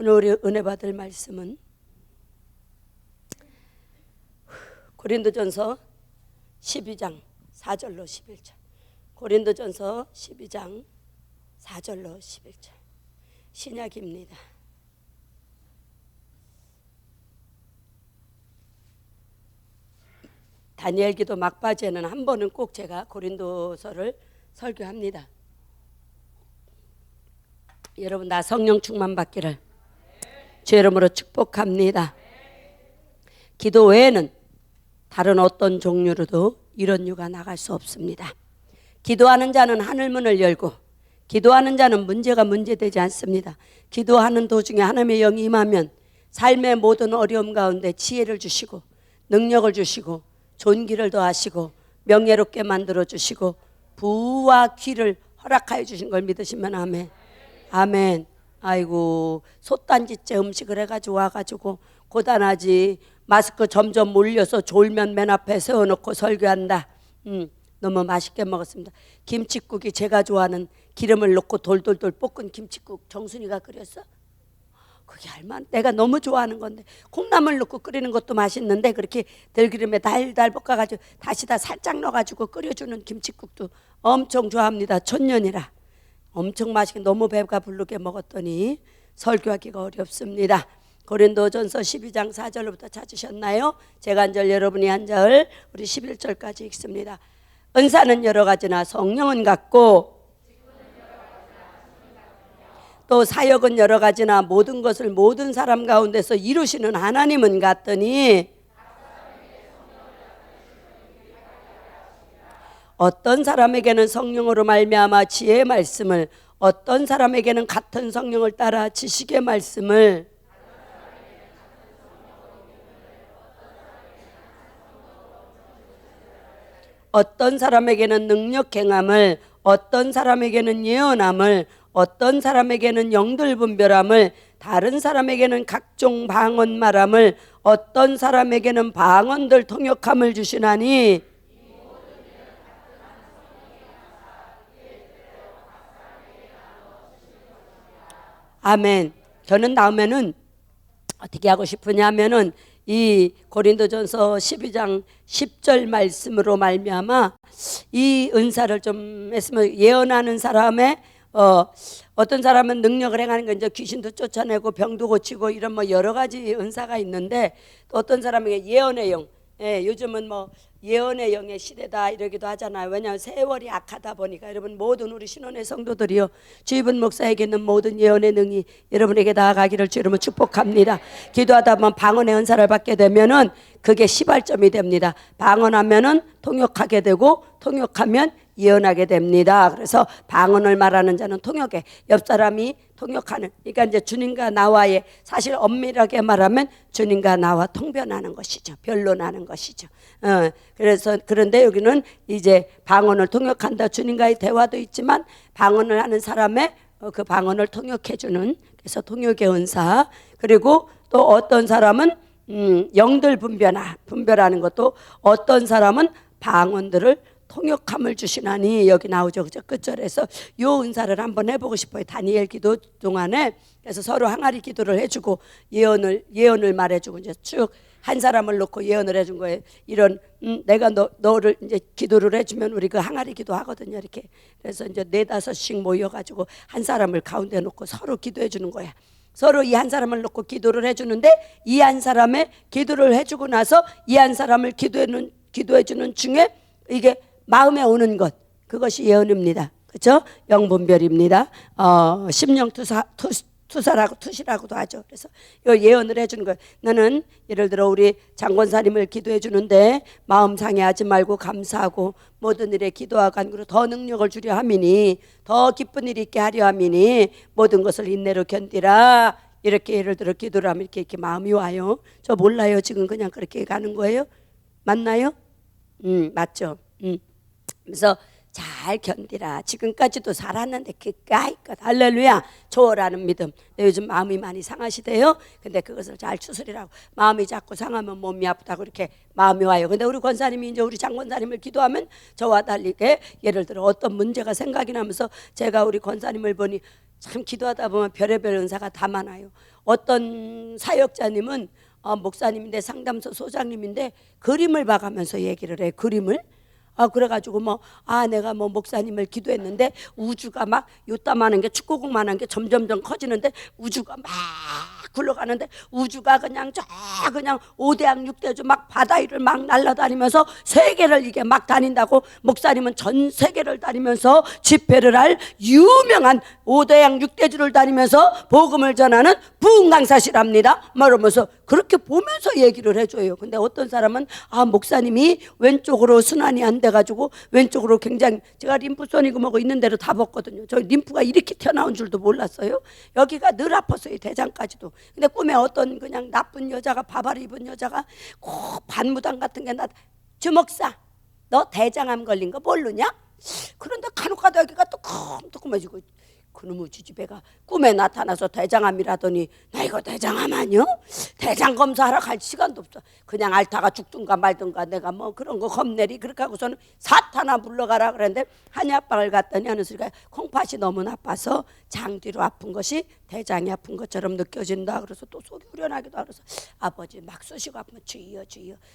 오늘 우리 은혜 받을 말씀은 고린도전서 12장 4절로 11절. 고린도전서 12장 4절로 11절. 신약입니다. 다니엘 기도 막바지에는 한 번은 꼭 제가 고린도서를 설교합니다. 여러분 나 성령 충만 받기를 주 이름으로 축복합니다. 기도 외에는 다른 어떤 종류로도 이런 유가 나갈 수 없습니다. 기도하는 자는 하늘문을 열고 기도하는 자는 문제가 문제되지 않습니다. 기도하는 도중에 하나님의 영이 임하면 삶의 모든 어려움 가운데 지혜를 주시고 능력을 주시고 존귀를 더하시고 명예롭게 만들어 주시고 부와 귀를 허락하여 주신 걸 믿으시면 아멘. 아멘. 아이고 솥단지째 음식을 해가지고 와가지고 고단하지. 마스크 점점 몰려서 졸면 맨 앞에 세워놓고 설교한다. 너무 맛있게 먹었습니다. 김칫국이 제가 좋아하는 기름을 넣고 돌돌돌 볶은 김칫국 정순이가 끓였어. 그게 얼마나 내가 너무 좋아하는 건데 콩나물 넣고 끓이는 것도 맛있는데 그렇게 들기름에 달달 볶아가지고 다시다 살짝 넣어가지고 끓여주는 김칫국도 엄청 좋아합니다. 천년이라 엄청 맛있게 너무 배가 부르게 먹었더니 설교하기가 어렵습니다. 고린도전서 12장 4절로부터 찾으셨나요? 제가 한 절 여러분이 한 절 우리 11절까지 읽습니다. 은사는 여러 가지나 성령은 같고 또 사역은 여러 가지나 모든 것을 모든 사람 가운데서 이루시는 하나님은 같더니 어떤 사람에게는 성령으로 말미암아 지혜의 말씀을 어떤 사람에게는 같은 성령을 따라 지식의 말씀을 어떤 사람에게는 능력 행함을 어떤 사람에게는 예언함을 어떤 사람에게는 영들 분별함을 다른 사람에게는 각종 방언 말함을 어떤 사람에게는 방언들 통역함을 주시나니 아멘. 저는 다음에는 어떻게 하고 싶으냐면은 이 고린도전서 12장 10절 말씀으로 말미암아 이 은사를 좀 했으면 예언하는 사람의 어떤 사람은 능력을 행하는 건 이제 귀신도 쫓아내고 병도 고치고 이런 뭐 여러 가지 은사가 있는데 또 어떤 사람에게 예언의 영, 요즘은 뭐 예언의 영의 시대다 이러기도 하잖아요. 왜냐하면 세월이 악하다 보니까 여러분 모든 우리 신혼의 성도들이요 주입은 목사에게 있는 모든 예언의 능이 여러분에게 나아가기를 주 이름으로 축복합니다. 기도하다 보면 방언의 은사를 받게 되면은 그게 시발점이 됩니다. 방언하면은 통역하게 되고 통역하면 예언하게 됩니다. 그래서 방언을 말하는 자는 통역해. 옆 사람이 통역하는. 그러니까 이제 주님과 나와의 사실 엄밀하게 말하면 주님과 나와 통변하는 것이죠. 변론하는 것이죠. 그래서 그런데 여기는 이제 방언을 통역한다. 주님과의 대화도 있지만 방언을 하는 사람의 그 방언을 통역해주는 그래서 통역의 은사. 그리고 또 어떤 사람은 영들 분별하는 것도 어떤 사람은 방언들을 통역함을 주시나니 여기 나오죠. 그죠? 끝절에서 요 은사를 한번 해보고 싶어요. 다니엘 기도 동안에 그래서 서로 항아리 기도를 해주고 예언을 말해주고 이제 쭉 한 사람을 놓고 예언을 해준 거예요. 이런 내가 너를 이제 기도를 해주면 우리 그 항아리 기도 하거든요. 이렇게 그래서 이제 4-5씩 모여가지고 한 사람을 가운데 놓고 서로 기도해 주는 거야. 서로 이 한 사람을 놓고 기도를 해주는데 이 한 사람의 기도를 해주고 나서 이 한 사람을 기도해주는 중에 이게 마음에 오는 것 그것이 예언입니다. 그렇죠? 영분별입니다. 심령 투시라고도 하죠. 그래서 이 예언을 해주는 거예요. 나는 예를 들어 우리 장권사님을 기도해 주는데 마음 상해하지 말고 감사하고 모든 일에 기도와 간구로 더 능력을 주려 함이니 더 기쁜 일이 있게 하려 함이니 모든 것을 인내로 견디라. 이렇게 예를 들어 기도를 하면 이렇게 마음이 와요. 저 몰라요. 지금 그냥 그렇게 가는 거예요. 맞나요? 맞죠. 그래서 잘 견디라. 지금까지도 살았는데 그까이껏 할렐루야 초월하는 믿음. 요즘 마음이 많이 상하시대요. 근데 그것을 잘 추스리라고. 마음이 자꾸 상하면 몸이 아프다고 이렇게 마음이 와요. 근데 우리 권사님이 이제 우리 장권사님을 기도하면 저와 달리게 예를 들어 어떤 문제가 생각이 나면서 제가 우리 권사님을 보니 참 기도하다 보면 별의별 은사가 다 많아요. 어떤 사역자님은 목사님인데 상담소 소장님인데 그림을 봐가면서 얘기를 해. 그림을. 그래가지고 내가 목사님을 기도했는데 우주가 막 요따만한 게 축구공만한 게 점점점 커지는데 우주가 막 굴러가는데 우주가 그냥 그냥 5대양 6대주 막 바다 위를 막 날아다니면서 세계를 이게 막 다닌다고. 목사님은 전 세계를 다니면서 집회를 할 유명한 5대양 6대주를 다니면서 복음을 전하는 부흥 강사시랍니다. 말하면서 그렇게 보면서 얘기를 해줘요. 근데 어떤 사람은 목사님이 왼쪽으로 순환이 안 돼가지고 왼쪽으로 굉장히, 제가 림프손이고 뭐고 있는 대로 다 벗거든요. 저 림프가 이렇게 튀어나온 줄도 몰랐어요. 여기가 늘 아팠어요. 대장까지도. 근데 꿈에 어떤 그냥 나쁜 여자가, 바바리 입은 여자가 꼭 반무당 같은 게 주목사 너 대장암 걸린 거 모르냐? 그런데 간혹가다 여기가 뜨끔뜨끔해지고, 그놈의 지지배가 꿈에 나타나서 대장암이라더니 나 이거 대장암 아니요? 대장 검사하러 갈 시간도 없어. 그냥 앓다가 죽든가 말든가 내가 그런 거 겁내리. 그렇게 하고서는 사탄아 불러가라 그랬는데 한약방을 갔더니 하는 소리가 콩팥이 너무 나빠서 장 뒤로 아픈 것이 대장이 아픈 것처럼 느껴진다. 그래서 또 속이 후련하기도 하고, 그래서 아버지 막 쑤시고 아프면 주여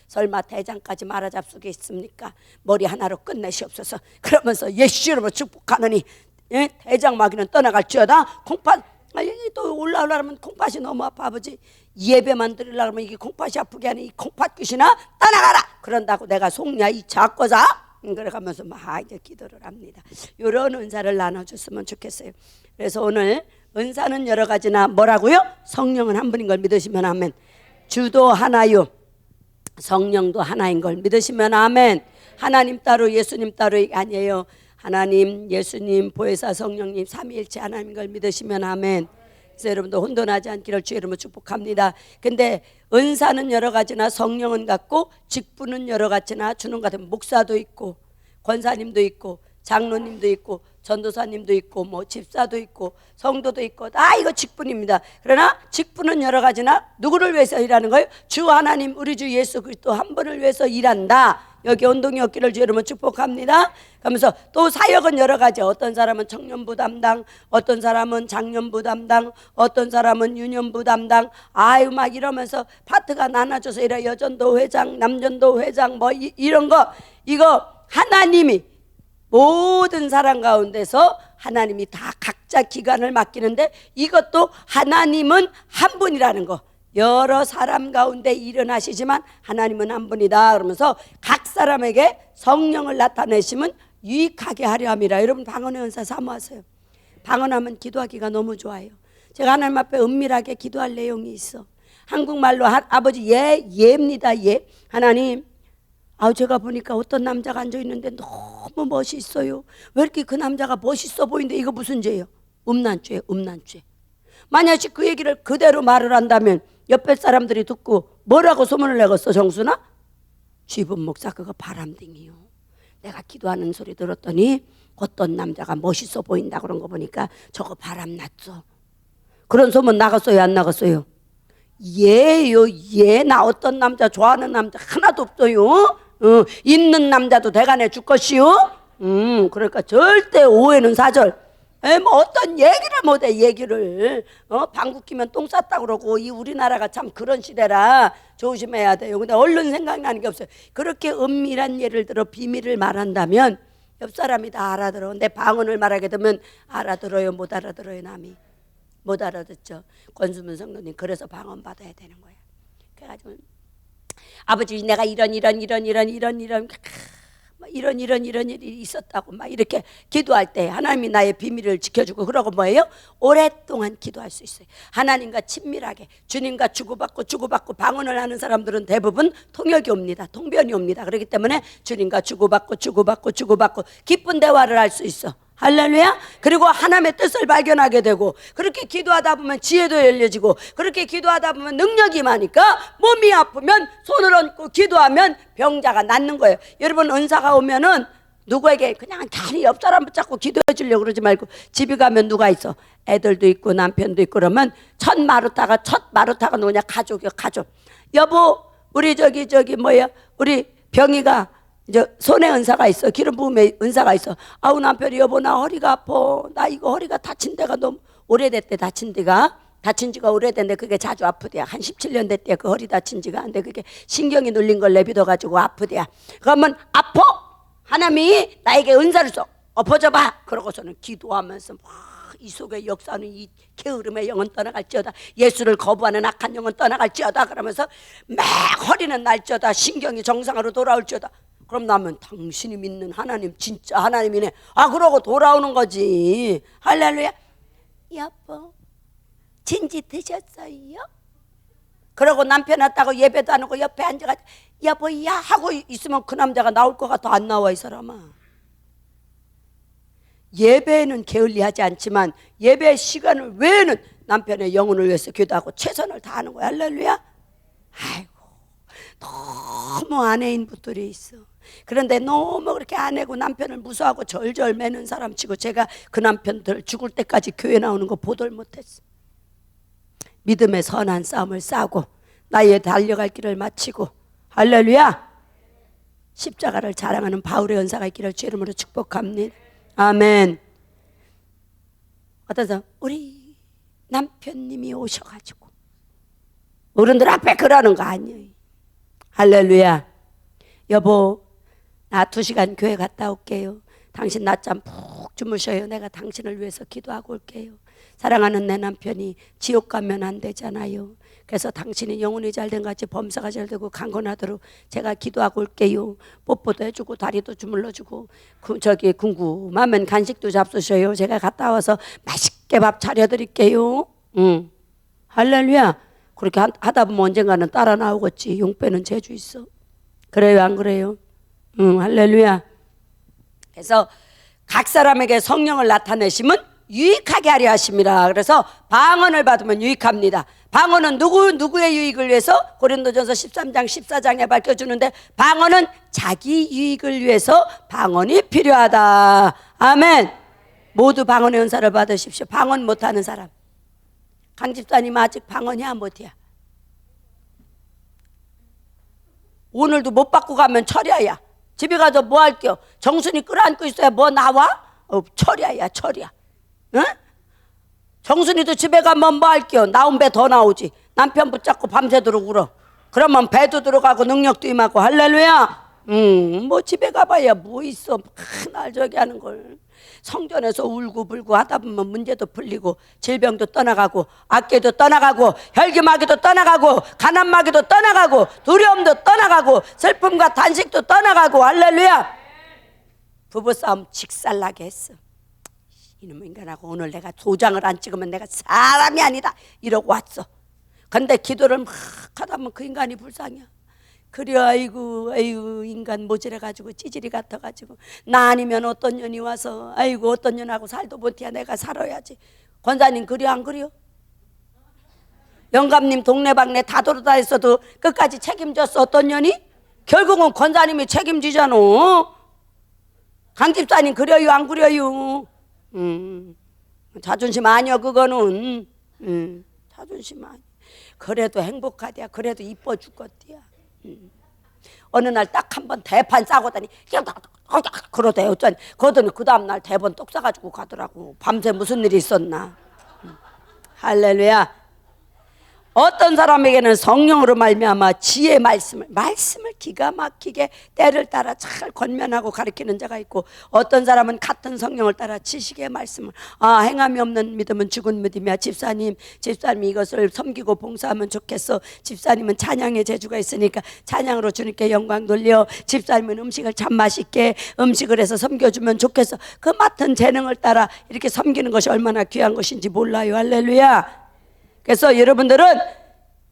설마 대장까지 말아잡수게 있습니까? 머리 하나로 끝내시옵소서. 그러면서 예수 이름으로 축복하느니 대장 마귀는 떠나갈지어다. 콩팥 또 올라오려면 콩팥이 너무 아파. 아버지 예배만 드리려고 하면 이게 콩팥이 아프게 하니 이 콩팥 귀신아 떠나가라. 그런다고 내가 속냐 이 작거사. 그래가면서 이제 기도를 합니다. 이런 은사를 나눠줬으면 좋겠어요. 그래서 오늘 은사는 여러 가지나 뭐라고요? 성령은 한 분인 걸 믿으시면 아멘. 주도 하나요, 성령도 하나인 걸 믿으시면 아멘. 하나님 따로 예수님 따로 아니에요. 하나님, 예수님, 보혜사, 성령님 삼위일체 하나님인 걸 믿으시면 아멘. 그래서 여러분도 혼돈하지 않기를 주의 이름으로 축복합니다. 근데 은사는 여러 가지나 성령은 같고 직분은 여러 가지나 주는 것 같은 목사도 있고 권사님도 있고 장로님도 있고 전도사님도 있고 집사도 있고 성도도 있고 다 이거 직분입니다. 그러나 직분은 여러 가지나 누구를 위해서 일하는 거예요? 주 하나님 우리 주 예수 그리스도 한 분을 위해서 일한다. 여기 온동이 없기를 주의 이름으로 축복합니다. 그러면서 또 사역은 여러 가지. 어떤 사람은 청년부 담당, 어떤 사람은 장년부 담당, 어떤 사람은 유년부 담당. 막 이러면서 파트가 나눠져서 이래. 여전도 회장, 남전도 회장 이런 거. 이거 하나님이 모든 사람 가운데서 하나님이 다 각자 기관을 맡기는데 이것도 하나님은 한 분이라는 거. 여러 사람 가운데 일어나시지만 하나님은 한 분이다. 그러면서 각 사람에게 성령을 나타내시면 유익하게 하려 함이라. 여러분 방언의 은사 사모하세요. 방언하면 기도하기가 너무 좋아요. 제가 하나님 앞에 은밀하게 기도할 내용이 있어. 한국말로 아버지 예입니다. 예. 하나님 제가 보니까 어떤 남자가 앉아있는데 너무 멋있어요. 왜 이렇게 그 남자가 멋있어 보이는데 이거 무슨 죄예요? 음란죄. 만약에 그 얘기를 그대로 말을 한다면 옆에 사람들이 듣고 뭐라고 소문을 내겠어? 정순아? 쥐분 목사 그거 바람둥이요. 내가 기도하는 소리 들었더니 어떤 남자가 멋있어 보인다 그런 거 보니까 저거 바람났어. 그런 소문 나갔어요? 안 나갔어요? 예요. 나 어떤 남자 좋아하는 남자 하나도 없어요. 있는 남자도 대간해 줄 것이요. 그러니까 절대 오해는 사절. 어떤 얘기를 못해. 얘기를 방귀 끼면 똥 쌌다 그러고. 이 우리나라가 참 그런 시대라 조심해야 돼요. 근데 얼른 생각나는 게 없어요. 그렇게 은밀한 예를 들어 비밀을 말한다면 옆 사람이 다 알아들어. 내 방언을 말하게 되면 알아들어요? 못 알아들어요? 남이 못 알아듣죠. 권수문 성도님 그래서 방언 받아야 되는 거예요. 그래가지고 아버지 내가 이런 일이 있었다고 막 이렇게 기도할 때 하나님이 나의 비밀을 지켜주고 그러고 뭐예요? 오랫동안 기도할 수 있어요. 하나님과 친밀하게 주님과 주고받고 방언을 하는 사람들은 대부분 통역이 옵니다. 통변이 옵니다. 그렇기 때문에 주님과 주고받고 기쁜 대화를 할 수 있어. 할렐루야. 그리고 하나님의 뜻을 발견하게 되고 그렇게 기도하다 보면 지혜도 열려지고 그렇게 기도하다 보면 능력이 많으니까 몸이 아프면 손을 얹고 기도하면 병자가 낫는 거예요. 여러분 은사가 오면은 누구에게 그냥 괜히 옆 사람 붙잡고 기도해 주려고 그러지 말고 집에 가면 누가 있어? 애들도 있고 남편도 있고 그러면 첫 마루타가 누구냐? 가족이요. 가족. 여보 우리 우리 병이가 이제 손에 은사가 있어. 기름 부음에 은사가 있어. 남편이 여보 나 허리가 아파. 나 이거 허리가 다친 데가 너무 오래됐대. 다친 지가 오래됐는데 그게 자주 아프대야. 한 17년 됐대야. 그 허리 다친 지가. 근데 그게 신경이 눌린 걸 내비둬가지고 아프대야. 그러면 아파? 하나님이 나에게 은사를 줘. 엎어져봐. 그러고서는 기도하면서 막 이 속에 역사하는 이 게으름의 영은 떠나갈지어다. 예수를 거부하는 악한 영은 떠나갈지어다. 그러면서 막 허리는 날지어다. 신경이 정상으로 돌아올지어다. 그럼 나면 당신이 믿는 하나님 진짜 하나님이네. 그러고 돌아오는 거지. 할렐루야. 여보, 진지 드셨어요? 그러고 남편 왔다고 예배도 안 하고 옆에 앉아가지고 여보야 하고 있으면 그 남자가 나올 것 같아. 안 나와 이 사람아. 예배는 게을리하지 않지만 예배 시간을 외에는 남편의 영혼을 위해서 기도하고 최선을 다하는 거야. 할렐루야. 아이고, 너무 아내인분들이 있어. 그런데 너무 그렇게 아내고 남편을 무서워하고 절절 매는 사람 치고 제가 그 남편들 죽을 때까지 교회 나오는 거 보들 못했어. 믿음의 선한 싸움을 싸고 나의 달려갈 길을 마치고 할렐루야. 십자가를 자랑하는 바울의 은사가 있기를 주 이름으로 축복합니다. 아멘. 어떤 사람 우리 남편님이 오셔가지고 어른들 앞에 그러는 거 아니에요. 할렐루야. 여보, 나 2시간 교회 갔다 올게요. 당신 낮잠 푹 주무셔요. 내가 당신을 위해서 기도하고 올게요. 사랑하는 내 남편이 지옥 가면 안 되잖아요. 그래서 당신이 영혼이 잘된 같이 범사가 잘되고 강건하도록 제가 기도하고 올게요. 뽀뽀도 해주고 다리도 주물러주고 궁금하면 간식도 잡수셔요. 제가 갔다 와서 맛있게 밥 차려드릴게요. 할렐루야. 그렇게 하다 보면 언젠가는 따라 나오겠지. 용 빼는 재주 있어. 그래요 안 그래요? 할렐루야. 그래서 각 사람에게 성령을 나타내심은 유익하게 하려 하심이라. 그래서 방언을 받으면 유익합니다. 방언은 누구의 유익을 위해서? 고린도전서 13장 14장에 밝혀주는데 방언은 자기 유익을 위해서 방언이 필요하다. 아멘. 모두 방언의 은사를 받으십시오. 방언 못하는 사람. 강집사님 아직 방언이야 못이야? 오늘도 못 받고 가면 철야야. 집에 가서 뭐 할게요? 정순이 끌어안고 있어야 뭐 나와? 철야야 철야. 응? 정순이도 집에 가면 뭐 할게요? 나온 배 더 나오지. 남편 붙잡고 밤새도록 울어. 그러면 배도 들어가고 능력도 임하고. 할렐루야. 뭐 집에 가봐야 뭐 있어. 맨날 저기 하는 걸. 성전에서 울고 불고 하다 보면 문제도 풀리고 질병도 떠나가고 악계도 떠나가고 혈기마귀도 떠나가고 가난마귀도 떠나가고 두려움도 떠나가고 슬픔과 단식도 떠나가고. 할렐루야. 부부싸움 직살나게 했어. 이놈의 인간하고 오늘 내가 도장을 안 찍으면 내가 사람이 아니다 이러고 왔어. 근데 기도를 막 하다 보면 그 인간이 불쌍이야. 그래 아이고 인간 모질해가지고 찌질이 같아가지고 나 아니면 어떤 년이 와서 아이고 어떤 년하고 살도 못해야 내가 살아야지. 권사님 그려 안 그려? 영감님 동네방네 다 돌아다녔어도 끝까지 책임졌어 어떤 년이? 결국은 권사님이 책임지잖아. 강집사님 그려요 안 그려요? 자존심 아니야 그거는. 자존심 아니야. 그래도 행복하대야. 그래도 이뻐 죽겠대야. 어느 날 딱 한 번 대판 싸고 다니 그러대. 어쩌니 그러더니 그 다음날 대본 똑 싸가지고 가더라고. 밤새 무슨 일이 있었나. 할렐루야. 어떤 사람에게는 성령으로 말미암아 지혜의 말씀을 기가 막히게 때를 따라 잘 권면하고 가르치는 자가 있고, 어떤 사람은 같은 성령을 따라 지식의 말씀을 행함이 없는 믿음은 죽은 믿음이야. 집사님이 이것을 섬기고 봉사하면 좋겠어. 집사님은 찬양의 재주가 있으니까 찬양으로 주님께 영광 돌려. 집사님은 음식을 참 맛있게 음식을 해서 섬겨주면 좋겠어. 그 맡은 재능을 따라 이렇게 섬기는 것이 얼마나 귀한 것인지 몰라요. 할렐루야. 그래서 여러분들은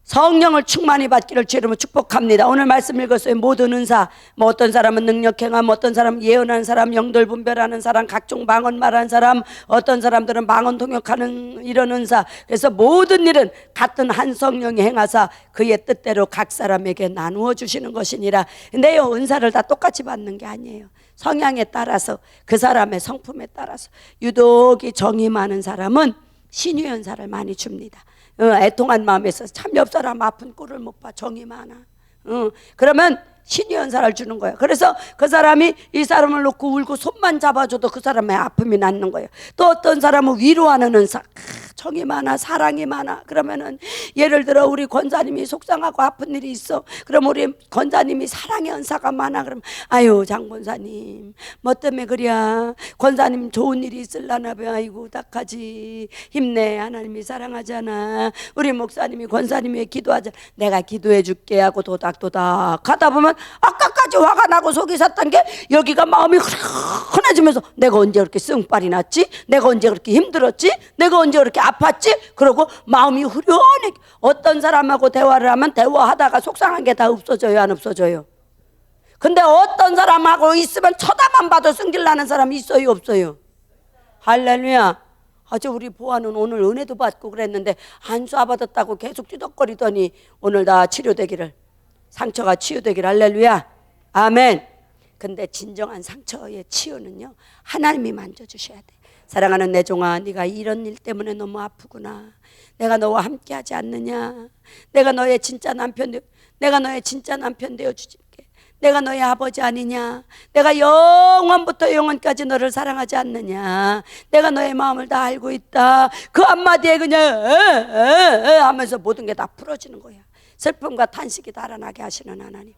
성령을 충만히 받기를 주님으로 축복합니다. 오늘 말씀 읽었어요. 모든 은사, 어떤 사람은 능력 행함, 어떤 사람은 예언하는 사람, 영들 분별하는 사람, 각종 방언 말하는 사람, 어떤 사람들은 방언 통역하는 이런 은사. 그래서 모든 일은 같은 한 성령이 행하사 그의 뜻대로 각 사람에게 나누어 주시는 것이니라. 근데 은사를 다 똑같이 받는 게 아니에요. 성향에 따라서, 그 사람의 성품에 따라서. 유독이 정이 많은 사람은 신유 은사를 많이 줍니다. 애통한 마음에서 참 옆 사람 아픈 꼴을 못 봐. 정이 많아. 그러면 신의 연사를 주는 거예요. 그래서 그 사람이 이 사람을 놓고 울고 손만 잡아줘도 그 사람의 아픔이 낫는 거예요. 또 어떤 사람은 위로하는 은사, 정이 많아, 사랑이 많아. 그러면은 예를 들어 우리 권사님이 속상하고 아픈 일이 있어. 그럼 우리 권사님이 사랑의 은사가 많아. 그러면 아유 장권사님 뭐 때문에 그래야, 권사님 좋은 일이 있을라나 봐. 아이고 딱하지, 힘내, 하나님이 사랑하잖아. 우리 목사님이 권사님이 기도하자, 내가 기도해 줄게 하고 도닥도닥 하다 보면 아까까지 화가 나고 속이 샀던 게 여기가 마음이 흔해지면서 내가 언제 그렇게 승빨이 났지? 내가 언제 그렇게 힘들었지? 내가 언제 그렇게 아팠지? 그러고 마음이 후련해. 어떤 사람하고 대화를 하면 대화하다가 속상한 게 다 없어져요, 안 없어져요? 근데 어떤 사람하고 있으면 쳐다만 봐도 승질나는 사람이 있어요, 없어요? 할렐루야. 어제 우리 보아는 오늘 은혜도 받고 그랬는데 한수아 받았다고 계속 찌덕거리더니 오늘 다 치료되기를, 상처가 치유되기를. 할렐루야. 아멘. 근데 진정한 상처의 치유는요, 하나님이 만져주셔야 돼. 사랑하는 내 종아, 네가 이런 일 때문에 너무 아프구나. 내가 너와 함께 하지 않느냐. 내가 너의 진짜 남편 되어주줄게. 내가 너의 아버지 아니냐. 내가 영원부터 영원까지 너를 사랑하지 않느냐. 내가 너의 마음을 다 알고 있다. 그 한마디에 그냥 하면서 모든 게 다 풀어지는 거야. 슬픔과 탄식이 달아나게 하시는 하나님.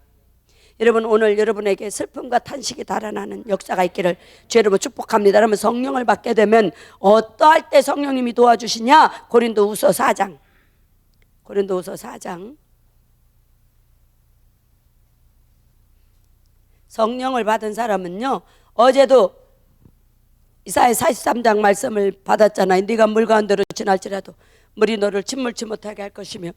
여러분, 오늘 여러분에게 슬픔과 탄식이 달아나는 역사가 있기를 주 여러분 축복합니다. 그러면 성령을 받게 되면 어떠할 때 성령님이 도와주시냐? 고린도후서 4장. 성령을 받은 사람은요, 어제도 이사야 43장 말씀을 받았잖아요. 네가 물 가운데로 지날지라도 물이 너를 침몰치 못하게 할 것이며,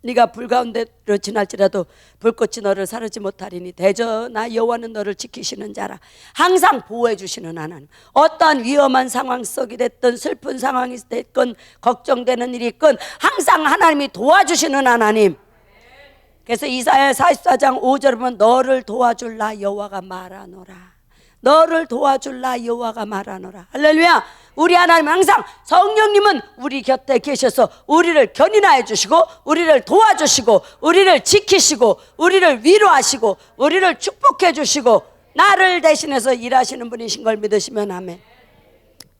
네가 불 가운데로 지날지라도 불꽃이 너를 사르지 못하리니 대저 나 여호와는 너를 지키시는 자라. 항상 보호해 주시는 하나님. 어떠한 위험한 상황 속이 됐든 슬픈 상황이 됐건 걱정되는 일이 있건 항상 하나님이 도와주시는 하나님. 그래서 이사야 44장 5절 보면 너를 도와줄 나 여호와가 말하노라. 너를 도와줄 나 여호와가 말하노라. 할렐루야. 우리 하나님 항상 성령님은 우리 곁에 계셔서 우리를 견인하여 주시고 우리를 도와주시고 우리를 지키시고 우리를 위로하시고 우리를 축복해 주시고 나를 대신해서 일하시는 분이신 걸 믿으시면 아멘.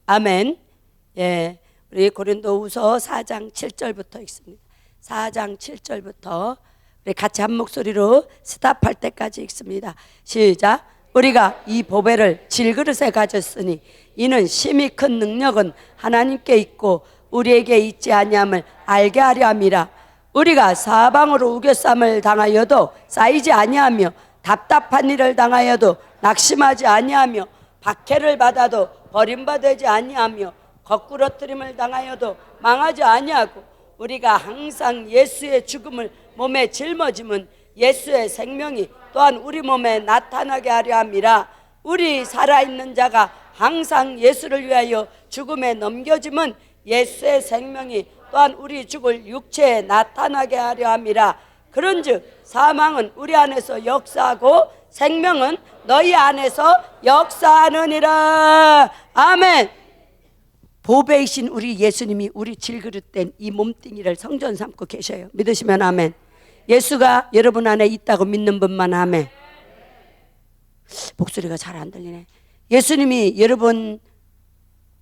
아멘. 예, 우리 고린도후서 4장 7절부터 읽습니다. 4장 7절부터 우리 같이 한 목소리로 스탑할 때까지 읽습니다. 시작. 우리가 이 보배를 질그릇에 가졌으니 이는 심히 큰 능력은 하나님께 있고 우리에게 있지 아니함을 알게 하려 함이라. 우리가 사방으로 우겨쌈을 당하여도 쌓이지 아니하며 답답한 일을 당하여도 낙심하지 아니하며 박해를 받아도 버림받지 아니하며 거꾸러뜨림을 당하여도 망하지 아니하고 우리가 항상 예수의 죽음을 몸에 짊어짐은 예수의 생명이 또한 우리 몸에 나타나게 하려 함이라. 우리 살아있는 자가 항상 예수를 위하여 죽음에 넘겨짐은 예수의 생명이 또한 우리 죽을 육체에 나타나게 하려 함이라. 그런즉 사망은 우리 안에서 역사하고 생명은 너희 안에서 역사하느니라. 아멘. 보배이신 우리 예수님이 우리 질그릇된 이 몸뚱이를 성전 삼고 계셔요. 믿으시면 아멘. 예수가 여러분 안에 있다고 믿는 분만 아멘. 목소리가 잘 안 들리네. 예수님이 여러분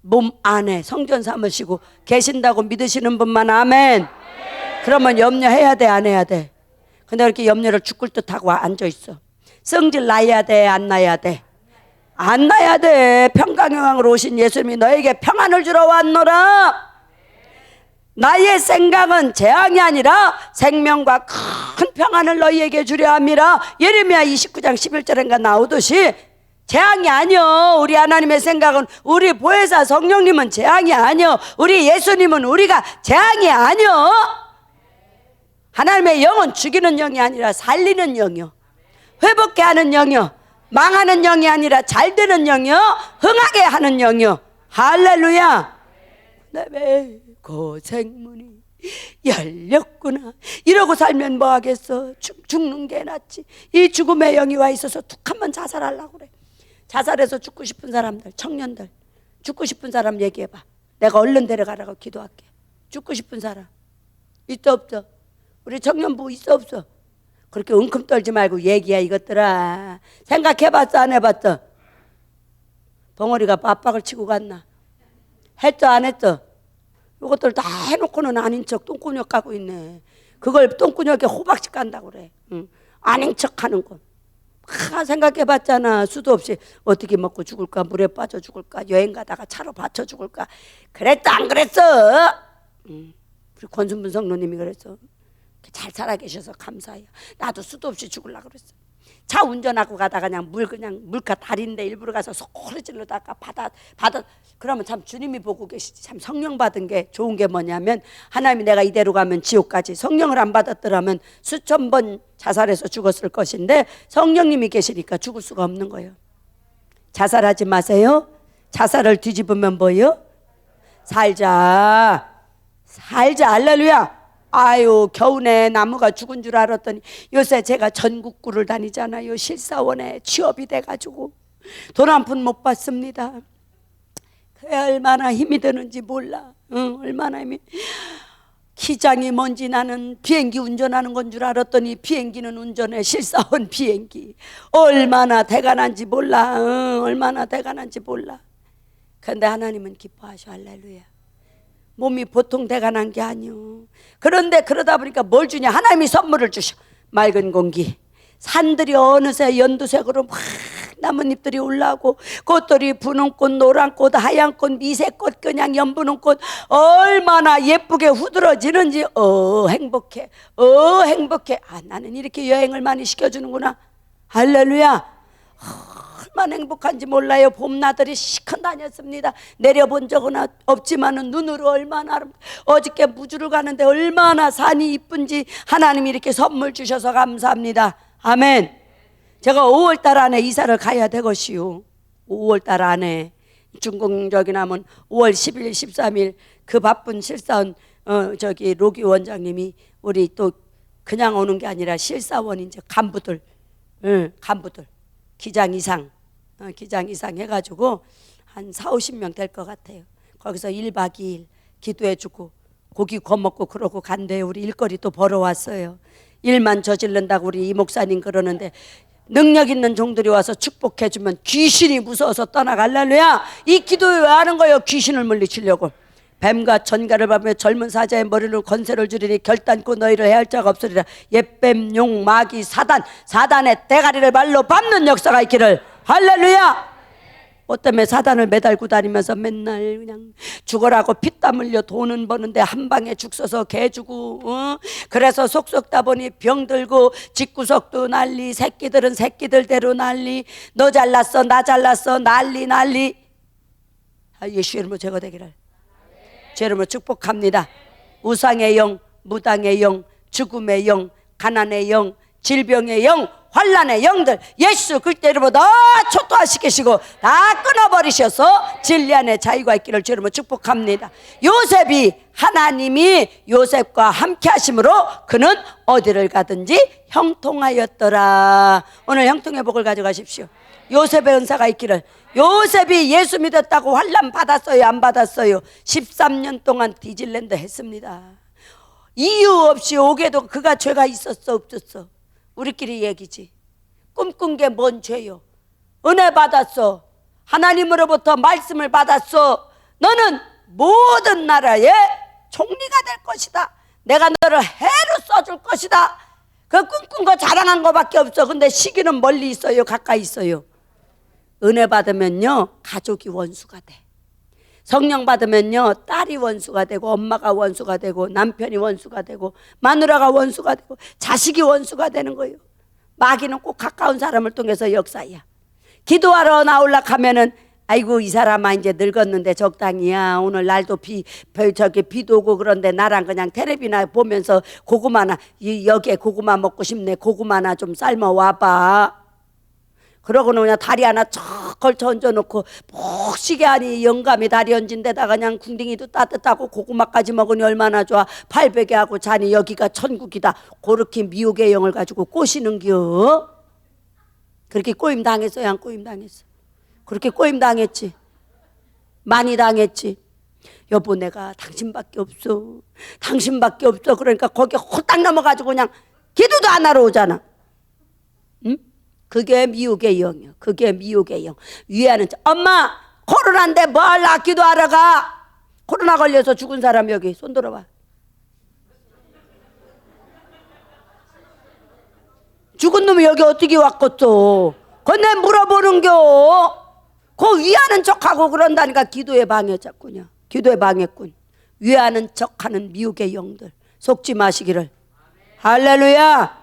몸 안에 성전 삼으시고 계신다고 믿으시는 분만 아멘. 그러면 염려해야 돼, 안 해야 돼? 근데 이렇게 염려를 죽을 듯 하고 앉아있어. 성질 나야 돼, 안 나야 돼? 안 나야 돼. 평강의 왕으로 오신 예수님이 너에게 평안을 주러 왔노라. 나의 생각은 재앙이 아니라 생명과 큰 평안을 너희에게 주려 함이라. 예레미야 29장 11절인가 나오듯이 재앙이 아니요. 우리 하나님의 생각은, 우리 보혜사 성령님은 재앙이 아니요. 우리 예수님은 우리가 재앙이 아니요. 하나님의 영은 죽이는 영이 아니라 살리는 영이요, 회복케 하는 영이요, 망하는 영이 아니라 잘 되는 영이요, 흥하게 하는 영이요. 할렐루야. 내 고생문이 열렸구나 이러고 살면 뭐 하겠어. 죽는 게 낫지. 이 죽음의 영이 와 있어서 툭 한번 자살하려고 그래. 자살해서 죽고 싶은 사람들, 청년들, 죽고 싶은 사람 얘기해봐. 내가 얼른 데려가라고 기도할게. 죽고 싶은 사람 있어 없어? 우리 청년부 있어 없어? 그렇게 웅큼 떨지 말고 얘기해 이것들아. 생각해봤어 안 해봤어? 벙어리가 빡빡을 치고 갔나? 했죠 안 했죠? 이것들 다 해놓고는 아닌 척 똥꾸녕 까고 있네. 그걸 똥꾸녕에 호박씩 간다고 그래. 아닌 척 하는 거. 생각해봤잖아. 수도 없이 어떻게 먹고 죽을까, 물에 빠져 죽을까, 여행 가다가 차로 받쳐 죽을까. 그랬어 안 그랬어? 우리 권순분 성로님이 그랬어. 잘 살아계셔서 감사해요. 나도 수도 없이 죽으려고 그랬어. 차 운전하고 가다가 그냥 물가 다리인데 일부러 가서 소리 질러다가 바다 그러면 참 주님이 보고 계시지. 참 성령 받은 게 좋은 게 뭐냐면 하나님이 내가 이대로 가면 지옥까지, 성령을 안 받았더라면 수천 번 자살해서 죽었을 것인데 성령님이 계시니까 죽을 수가 없는 거예요. 자살하지 마세요. 자살을 뒤집으면 뭐예요? 살자 할렐루야. 아유 겨우내 나무가 죽은 줄 알았더니 요새 제가 전국구를 다니잖아요. 실사원에 취업이 돼가지고 돈 한 푼 못 받습니다. 그게 얼마나 힘이 드는지 몰라. 얼마나 힘이. 기장이 뭔지 나는 비행기 운전하는 건 줄 알았더니 비행기는 운전해. 실사원 비행기. 얼마나 대단한지 몰라. 얼마나 대단한지 몰라. 그런데 하나님은 기뻐하셔. 할렐루야. 몸이 보통 대단한 게 아니요. 그런데 그러다 보니까 뭘 주냐? 하나님이 선물을 주셔. 맑은 공기. 산들이 어느새 연두색으로 막 나뭇잎들이 올라오고 꽃들이 분홍 꽃, 노란 꽃, 하얀 꽃, 미세꽃, 그냥 연분홍 꽃 얼마나 예쁘게 후들어지는지 행복해. 행복해. 나는 이렇게 여행을 많이 시켜주는구나. 할렐루야. 얼마나 행복한지 몰라요. 봄나들이 시큰 다녔습니다. 내려본 적은 없지만은 눈으로 얼마나 어저께 무주를 가는데 얼마나 산이 이쁜지 하나님이 이렇게 선물 주셔서 감사합니다. 아멘. 제가 5월달 안에 이사를 가야 되것이요. 5월달 안에 중공적이 나면 5월 10일 13일 그 바쁜 실사원 로기 원장님이 우리 또 그냥 오는 게 아니라 실사원 이제 간부들 기장 이상 해가지고 한 40-50명 될 것 같아요. 거기서 1박 2일 기도해주고 고기 구워먹고 그러고 간대요. 우리 일거리 또 벌어왔어요. 일만 저지른다고 우리 이 목사님 그러는데 능력 있는 종들이 와서 축복해주면 귀신이 무서워서 떠나갈랄래야. 이 기도 왜 하는 거예요? 귀신을 물리치려고. 뱀과 전갈을 밟으며 젊은 사자의 머리를 건세를 주리니 결단코 너희를 해할 자가 없으리라. 옛뱀, 용, 마귀, 사단의 대가리를 발로 밟는 역사가 있기를. 할렐루야. 뭐 때문에 사단을 매달고 다니면서 맨날 그냥 죽어라고 피땀 흘려 돈은 버는데 한 방에 죽 써서 개 주고 그래서 속 썩다 보니 병들고 집구석도 난리, 새끼들은 새끼들대로 난리, 너 잘났어 나 잘났어 난리. 예수 이름으로 제거되기를 제 이름으로 축복합니다. 우상의 영, 무당의 영, 죽음의 영, 가난의 영, 질병의 영, 환난의 영들 예수 그리스도 이름으로 다 초토화시키시고 다 끊어버리셔서 진리 안에 자유가 있기를 주 이름으로 축복합니다. 요셉이 하나님이 요셉과 함께 하심으로 그는 어디를 가든지 형통하였더라. 오늘 형통의 복을 가져가십시오. 요셉의 은사가 있기를. 요셉이 예수 믿었다고 환난 받았어요 안 받았어요? 13년 동안 디즈랜드 했습니다. 이유 없이 오게도 그가 죄가 있었어 없었어? 우리끼리 얘기지. 꿈꾼 게 뭔 죄요? 은혜 받았어. 하나님으로부터 말씀을 받았어. 너는 모든 나라의 총리가 될 것이다. 내가 너를 해로 써줄 것이다. 그 꿈꾼 거 자랑한 거밖에 없어. 근데 시기는 멀리 있어요 가까이 있어요? 은혜 받으면요 가족이 원수가 돼. 성령 받으면요 딸이 원수가 되고 엄마가 원수가 되고 남편이 원수가 되고 마누라가 원수가 되고 자식이 원수가 되는 거예요. 마귀는 꼭 가까운 사람을 통해서 역사야. 기도하러 나올라 하면은 아이고 이 사람아 이제 늙었는데 적당히야. 오늘 날도 비도 오고 그런데 나랑 그냥 텔레비나 보면서 고구마나 여기에 고구마 먹고 싶네. 고구마나 좀 삶아 와봐. 그러고는 그냥 다리 하나 척 걸쳐 얹어놓고 푹 쉬게 하니 영감이 다리 얹은 데다가 그냥 궁둥이도 따뜻하고 고구마까지 먹으니 얼마나 좋아. 팔베개 하고 자니 여기가 천국이다. 그렇게 미혹의 영을 가지고 꼬시는겨. 그렇게 꼬임 당했어요 안 꼬임 당했어? 그렇게 꼬임 당했지. 많이 당했지. 여보 내가 당신밖에 없어. 당신밖에 없어. 그러니까 거기에 홀딱 넘어가지고 그냥 기도도 안 하러 오잖아. 응? 그게 미혹의 영이야. 그게 미혹의 영. 위하는 엄마 코로나인데 뭘 나 기도하러 가? 코로나 걸려서 죽은 사람 여기 손 들어봐. 죽은 놈이 여기 어떻게 왔겠어? 근데 물어보는겨. 그 위하는 척하고 그런다니까. 기도의 방해자꾸냐. 기도의 방해꾼. 위하는 척하는 미혹의 영들 속지 마시기를. 할렐루야.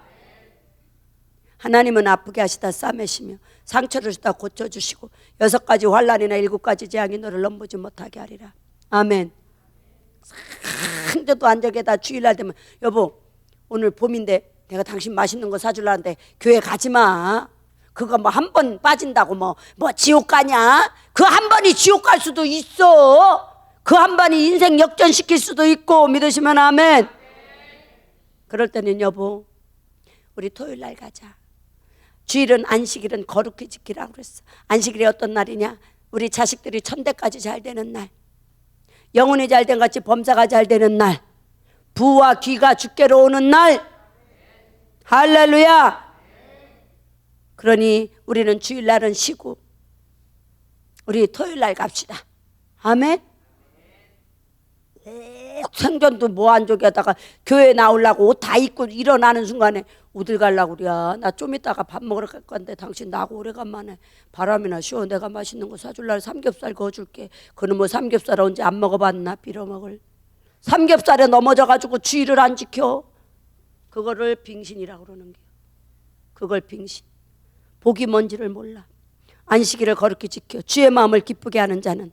하나님은 아프게 하시다 싸매시며 상처를 주다 고쳐주시고 6가지 환난이나 7가지 재앙이 너를 넘보지 못하게 하리라. 아멘. 상대도 안적에다 주일날 되면 여보 오늘 봄인데 내가 당신 맛있는 거 사주려는데 교회 가지마. 그거 뭐 한 번 빠진다고 뭐 지옥 가냐? 그 한 번이 지옥 갈 수도 있어. 그 한 번이 인생 역전시킬 수도 있고. 믿으시면 아멘. 그럴 때는 여보 우리 토요일날 가자. 주일은 안식일은 거룩히 지키라고 그랬어. 안식일이 어떤 날이냐? 우리 자식들이 천대까지 잘 되는 날, 영혼이 잘된 같이 범사가 잘 되는 날, 부와 귀가 주께로 오는 날. 할렐루야. 그러니 우리는 주일날은 쉬고 우리 토요일날 갑시다. 아멘. 생전도 뭐 안 저기 하다가 교회 나오려고 옷 다 입고 일어나는 순간에 어딜 가려고 그래. 나 좀 이따가 밥 먹으러 갈 건데 당신 나하고 오래간만에 바람이나 쉬어. 내가 맛있는 거 사줄라. 삼겹살 구워줄게. 그는 뭐 삼겹살 언제 안 먹어봤나. 빌어먹을 삼겹살에 넘어져가지고 주의를 안 지켜. 그거를 빙신이라고 그러는 거야. 그걸 빙신. 복이 뭔지를 몰라. 안식일을 거룩히 지켜 주의 마음을 기쁘게 하는 자는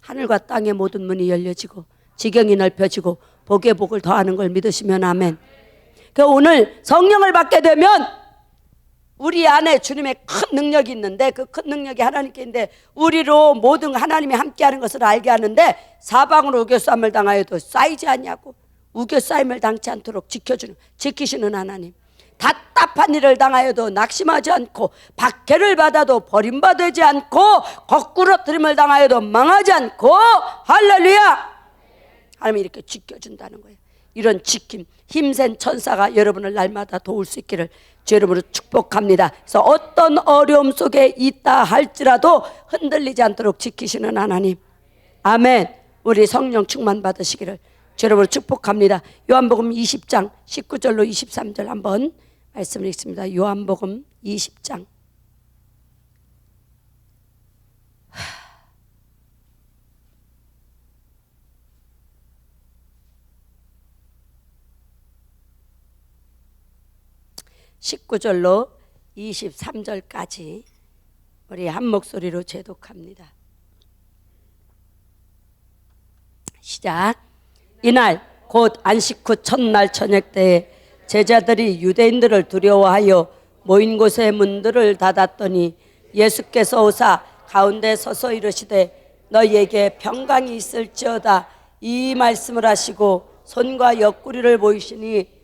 하늘과 땅의 모든 문이 열려지고 지경이 넓혀지고 복의 복을 더하는 걸 믿으시면 아멘. 그러니까 오늘 성령을 받게 되면 우리 안에 주님의 큰 능력이 있는데 그 큰 능력이 하나님께 있는데 우리로 모든 하나님이 함께하는 것을 알게 하는데 사방으로 우겨싸임을 당하여도 쌓이지 않냐고. 우겨싸임을 당치 않도록 지키시는 하나님. 답답한 일을 당하여도 낙심하지 않고 박해를 받아도 버림받지 않고 거꾸러뜨림을 당하여도 망하지 않고 할렐루야. 하나님이 이렇게 지켜준다는 거예요. 이런 지킴 힘센 천사가 여러분을 날마다 도울 수 있기를 주 이름으로 축복합니다. 그래서 어떤 어려움 속에 있다 할지라도 흔들리지 않도록 지키시는 하나님. 아멘. 우리 성령 충만 받으시기를 주 이름으로 축복합니다. 요한복음 20장 19절로 23절 한번 말씀을 읽습니다. 요한복음 20장 19절로 23절까지 우리 한 목소리로 제독합니다. 시작. 이날 곧 안식 후 첫날 저녁 때에 제자들이 유대인들을 두려워하여 모인 곳의 문들을 닫았더니 예수께서 오사 가운데 서서 이르시되 너희에게 평강이 있을지어다 이 말씀을 하시고 손과 옆구리를 보이시니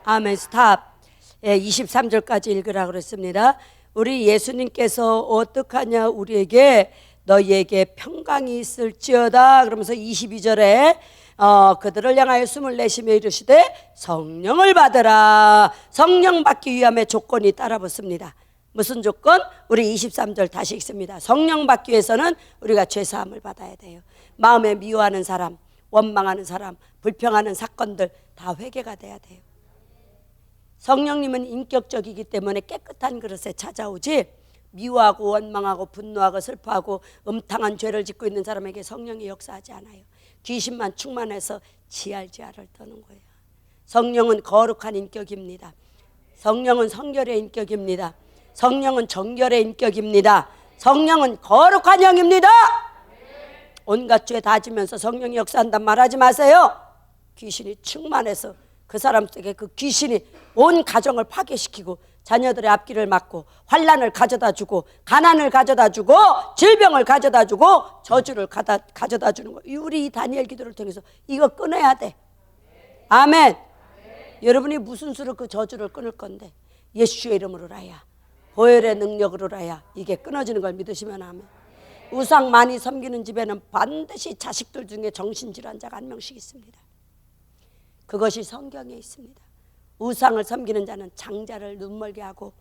아멘. 스탑. 23절까지 읽으라고 그랬습니다. 우리 예수님께서 어떡하냐 우리에게 너희에게 평강이 있을지어다 그러면서 22절에 그들을 향하여 숨을 내쉬며 이르시되 성령을 받으라. 성령 받기 위함의 조건이 따라 붙습니다. 무슨 조건? 우리 23절 다시 읽습니다. 성령 받기 위해서는 우리가 죄사함을 받아야 돼요. 마음에 미워하는 사람, 원망하는 사람, 불평하는 사건들 다 회개가 돼야 돼요. 성령님은 인격적이기 때문에 깨끗한 그릇에 찾아오지 미워하고 원망하고 분노하고 슬퍼하고 음탕한 죄를 짓고 있는 사람에게 성령이 역사하지 않아요. 귀신만 충만해서 지알지알을 떠는 거예요. 성령은 거룩한 인격입니다. 성령은 성결의 인격입니다. 성령은 정결의 인격입니다. 성령은 거룩한 영입니다. 온갖 죄 다 지면서 성령이 역사한단 말하지 마세요. 귀신이 충만해서 그 사람 속에 그 귀신이 온 가정을 파괴시키고 자녀들의 앞길을 막고 환난을 가져다주고 가난을 가져다주고 질병을 가져다주고 저주를 가져다 주는 거예요. 우리 이 다니엘 기도를 통해서 이거 끊어야 돼. 아멘. 여러분이 무슨 수로 그 저주를 끊을 건데 예수의 이름으로라야 보혈의 능력으로라야 이게 끊어지는 걸 믿으시면 아멘. 우상 많이 섬기는 집에는 반드시 자식들 중에 정신질환자가 한 명씩 있습니다. 그것이 성경에 있습니다. 우상을 섬기는 자는 장자를 눈멀게 하고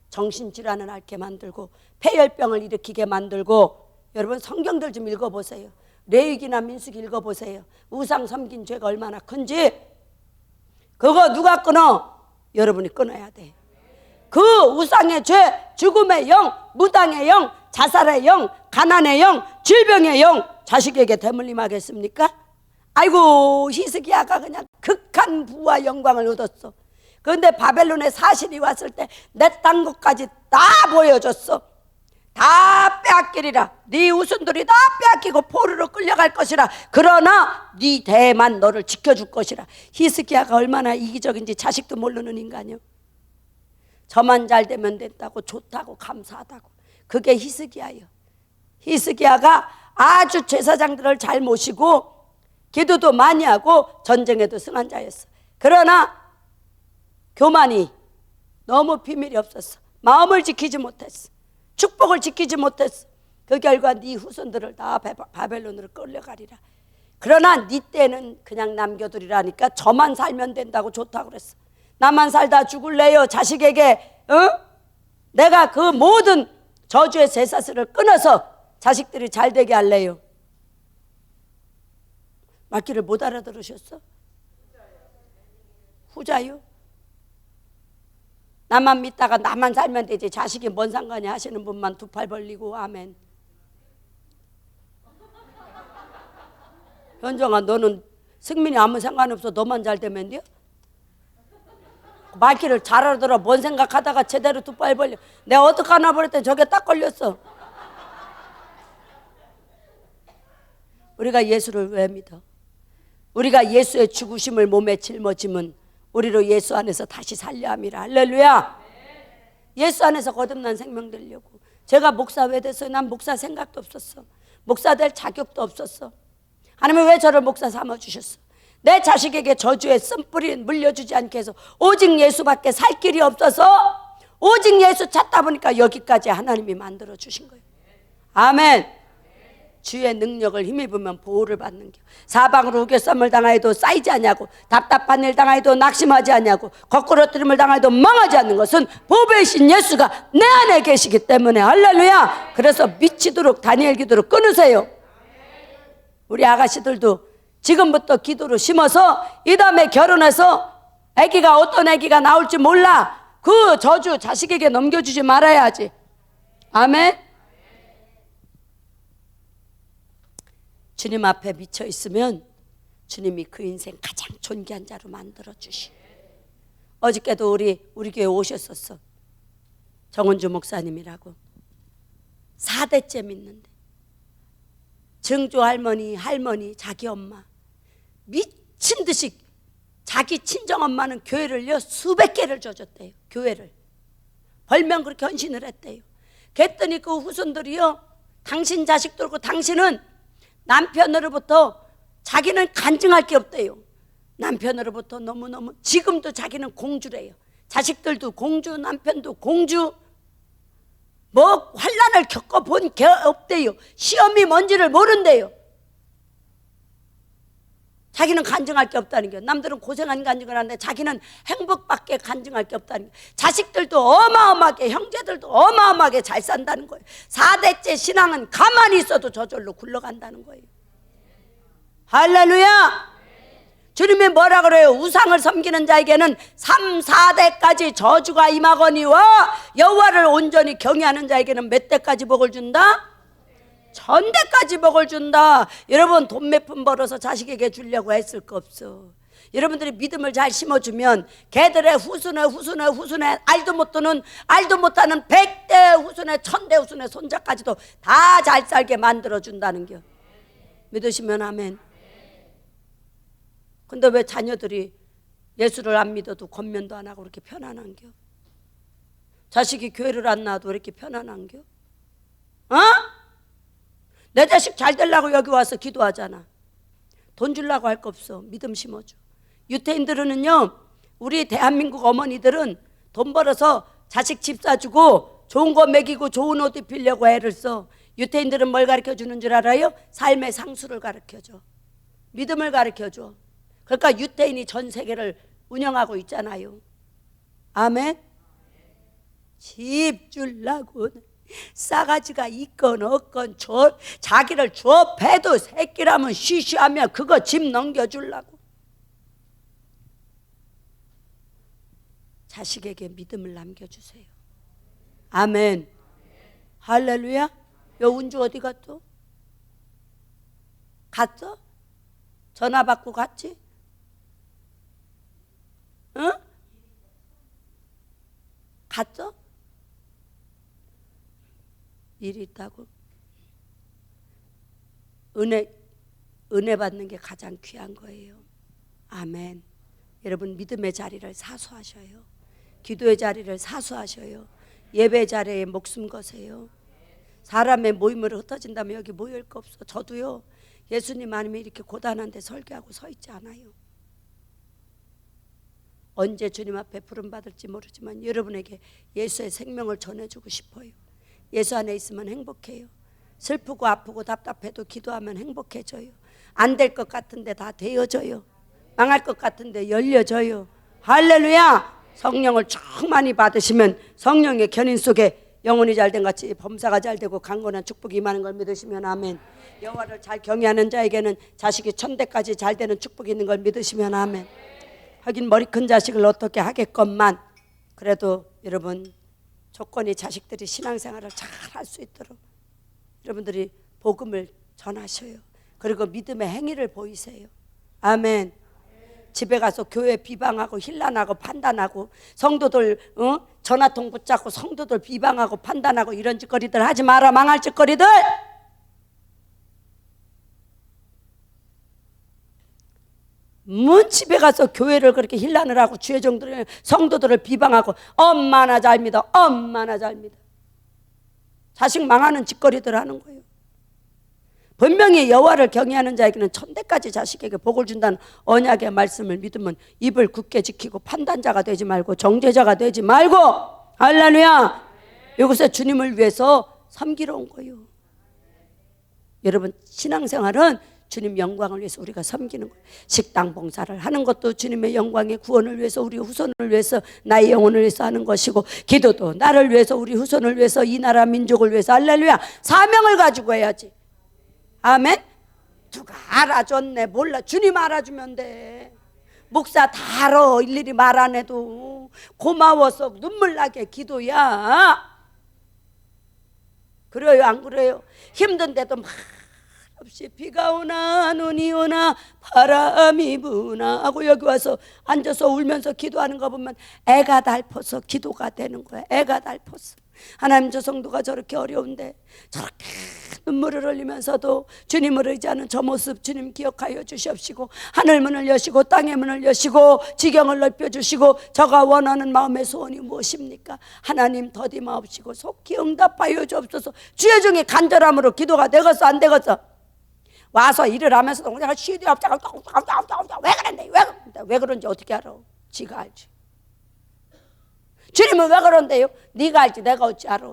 정신질환을 앓게 만들고 폐혈병을 일으키게 만들고, 여러분 성경들 좀 읽어보세요. 레위기나 민수기 읽어보세요. 우상 섬긴 죄가 얼마나 큰지. 그거 누가 끊어? 여러분이 끊어야 돼. 그 우상의 죄, 죽음의 영, 무당의 영, 자살의 영, 가난의 영, 질병의 영 자식에게 대물림하겠습니까? 아이고, 히스기야가 그냥 극한 부와 영광을 얻었어. 그런데 바벨론의 사신이 왔을 때 내 딴 것까지 다 보여줬어. 다 빼앗기리라. 네 우순들이 다 빼앗기고 포로로 끌려갈 것이라. 그러나 네 대만 너를 지켜줄 것이라. 히스기야가 얼마나 이기적인지 자식도 모르는 인간이요. 저만 잘 되면 된다고, 좋다고, 감사하다고. 그게 히스기야예요. 히스기야가 아주 제사장들을 잘 모시고 기도도 많이 하고 전쟁에도 승한 자였어. 그러나 교만이 너무 비밀이 없었어. 마음을 지키지 못했어. 축복을 지키지 못했어. 그 결과 네 후손들을 다 바벨론으로 끌려가리라. 그러나 네 때는 그냥 남겨두리라니까 저만 살면 된다고 좋다고 그랬어. 나만 살다 죽을래요. 자식에게 내가 그 모든 저주의 제사슬을 끊어서 자식들이 잘 되게 할래요. 말귀를 못 알아들으셨어? 후자요? 나만 믿다가 나만 살면 되지 자식이 뭔 상관이 하시는 분만 두 팔 벌리고 아멘. 현정아, 너는 승민이 아무 상관없어. 너만 잘 되면 돼요? 말귀를 잘 알아들어. 뭔 생각하다가 제대로 두 팔 벌려. 내가 어떡하나 버렸더니 저게 딱 걸렸어. 우리가 예수를 왜 믿어? 우리가 예수의 죽으심을 몸에 짊어짐은 우리로 예수 안에서 다시 살려 함이라. 할렐루야. 예수 안에서 거듭난 생명 되려고. 제가 목사 왜 됐어요? 난 목사 생각도 없었어. 목사 될 자격도 없었어. 하나님은 왜 저를 목사 삼아주셨어? 내 자식에게 저주의 쓴뿌리 물려주지 않게 해서 오직 예수밖에 살 길이 없어서 오직 예수 찾다 보니까 여기까지 하나님이 만들어주신 거예요. 아멘. 주의 능력을 힘입으면 보호를 받는 겨. 사방으로 우겨쌈을 당하여도 쌓이지 않냐고, 답답한 일 당하여도 낙심하지 않냐고, 거꾸러뜨림을 당하여도 망하지 않는 것은 보배이신 예수가 내 안에 계시기 때문에. 할렐루야. 그래서 미치도록 다니엘 기도로 끊으세요. 우리 아가씨들도 지금부터 기도로 심어서 이 다음에 결혼해서 아기가 어떤 아기가 나올지 몰라. 그 저주 자식에게 넘겨주지 말아야지. 아멘. 주님 앞에 미쳐 있으면 주님이 그 인생 가장 존귀한 자로 만들어 주시. 어저께도 우리 교회 오셨었어. 정은주 목사님이라고. 4대째 믿는데 증조 할머니, 자기 엄마 미친 듯이 자기 친정 엄마는 교회를요 수백 개를 줘줬대요. 교회를 벌면 그렇게 헌신을 했대요. 그랬더니 그 후손들이요, 당신 자식들고 당신은 남편으로부터 자기는 간증할 게 없대요. 남편으로부터 너무너무 지금도 자기는 공주래요. 자식들도 공주, 남편도 공주. 뭐 환난을 겪어본 게 없대요. 시험이 뭔지를 모른대요. 자기는 간증할 게 없다는 게. 남들은 고생한 간증을 하는데 자기는 행복밖에 간증할 게 없다는 게. 자식들도 어마어마하게, 형제들도 어마어마하게 잘 산다는 거예요. 4대째 신앙은 가만히 있어도 저절로 굴러간다는 거예요. 할렐루야. 주님이 뭐라 그래요? 우상을 섬기는 자에게는 3, 4대까지 저주가 임하거니와 여호와를 온전히 경외하는 자에게는 몇 대까지 복을 준다? 1000대까지 복을 준다. 여러분, 돈 몇 푼 벌어서 자식에게 주려고 했을 거 없어. 여러분들이 믿음을 잘 심어주면 걔들의 후손의 알도 못하는 100대 후손의 1000대 후손의 손자까지도 다 잘 살게 만들어준다는 겨. 믿으시면 아멘. 근데 왜 자녀들이 예수를 안 믿어도 권면도 안 하고 그렇게 편안한겨? 자식이 교회를 안 나와도 왜 이렇게 편안한겨? 어? 내 자식 잘 되려고 여기 와서 기도하잖아. 돈 주려고 할 거 없어. 믿음 심어줘. 유태인들은요, 우리 대한민국 어머니들은 돈 벌어서 자식 집 사주고 좋은 거 먹이고 좋은 옷 입히려고 애를 써. 유태인들은 뭘 가르쳐 주는 줄 알아요? 삶의 상수를 가르쳐 줘. 믿음을 가르쳐 줘. 그러니까 유태인이 전 세계를 운영하고 있잖아요. 아멘. 집 줄라고 싸가지가 있건 없건 자기를 줘 패도 새끼라면 쉬쉬하면 그거 집 넘겨주려고. 자식에게 믿음을 남겨주세요. 아멘. 할렐루야. 여 운주 어디 갔어? 갔어? 전화 받고 갔지? 응? 갔어? 일이 있다고? 은혜 받는 게 가장 귀한 거예요. 아멘. 여러분 믿음의 자리를 사수하셔요. 기도의 자리를 사수하셔요. 예배 자리에 목숨 거세요. 사람의 모임으로 흩어진다면 여기 모일 거 없어. 저도요, 예수님 아니면 이렇게 고단한데 설교하고 서 있지 않아요. 언제 주님 앞에 부름받을지 모르지만 여러분에게 예수의 생명을 전해주고 싶어요. 예수 안에 있으면 행복해요. 슬프고 아프고 답답해도 기도하면 행복해져요. 안 될 것 같은데 다 되어져요. 망할 것 같은데 열려져요. 할렐루야. 성령을 충만히 받으시면 성령의 견인 속에 영혼이 잘된 같이 범사가 잘되고 강건한 축복이 임하는 걸 믿으시면 아멘. 여호와를 잘 경외하는 자에게는 자식이 천대까지 잘되는 축복이 있는 걸 믿으시면 아멘. 하긴 머리 큰 자식을 어떻게 하겠건만 그래도 여러분 조건이 자식들이 신앙생활을 잘 할 수 있도록 여러분들이 복음을 전하셔요. 그리고 믿음의 행위를 보이세요. 아멘. 집에 가서 교회 비방하고 힐난하고 판단하고 성도들 전화통 붙잡고 성도들 비방하고 판단하고 이런 짓거리들 하지 마라. 망할 짓거리들. 집에 가서 교회를 그렇게 힐난을 하고 주의 종들을 성도들을 비방하고 엄마나 잘 믿어. 엄마나 잘 믿어. 자식 망하는 짓거리들 하는 거예요. 분명히 여호와를 경외하는 자에게는 천대까지 자식에게 복을 준다는 언약의 말씀을 믿으면 입을 굳게 지키고 판단자가 되지 말고 정죄자가 되지 말고 할렐루야. 이곳에 주님을 위해서 섬기러 온 거예요. 여러분 신앙생활은 주님 영광을 위해서 우리가 섬기는 거예요. 식당 봉사를 하는 것도 주님의 영광의 구원을 위해서 우리 후손을 위해서 나의 영혼을 위해서 하는 것이고 기도도 나를 위해서 우리 후손을 위해서 이 나라 민족을 위해서 할렐루야. 사명을 가지고 해야지. 아멘. 누가 알아줬네 몰라. 주님 알아주면 돼. 목사 다 알아. 일일이 말 안 해도 고마워서 눈물 나게 기도야. 그래요 안 그래요? 힘든데도 막 없이 비가 오나 눈이 오나 바람이 부나 하고 여기 와서 앉아서 울면서 기도하는 거 보면 애가 달퍼서 기도가 되는 거야. 애가 달퍼서. 하나님 저 성도가 저렇게 어려운데 저렇게 눈물을 흘리면서도 주님을 의지하는 저 모습 주님 기억하여 주시옵시고 하늘 문을 여시고 땅의 문을 여시고 지경을 넓혀주시고 저가 원하는 마음의 소원이 무엇입니까? 하나님 더디마옵시고 속히 응답하여 주옵소서. 주의 중에 간절함으로 기도가 되겠어 안 되겠어? 와서 일을 하면서도 내가 쉬도 없자고 왜 그런데 왜 그런지 어떻게 알아? 지가 알지. 주님은 왜 그런데요? 네가 알지 내가 어찌 알아.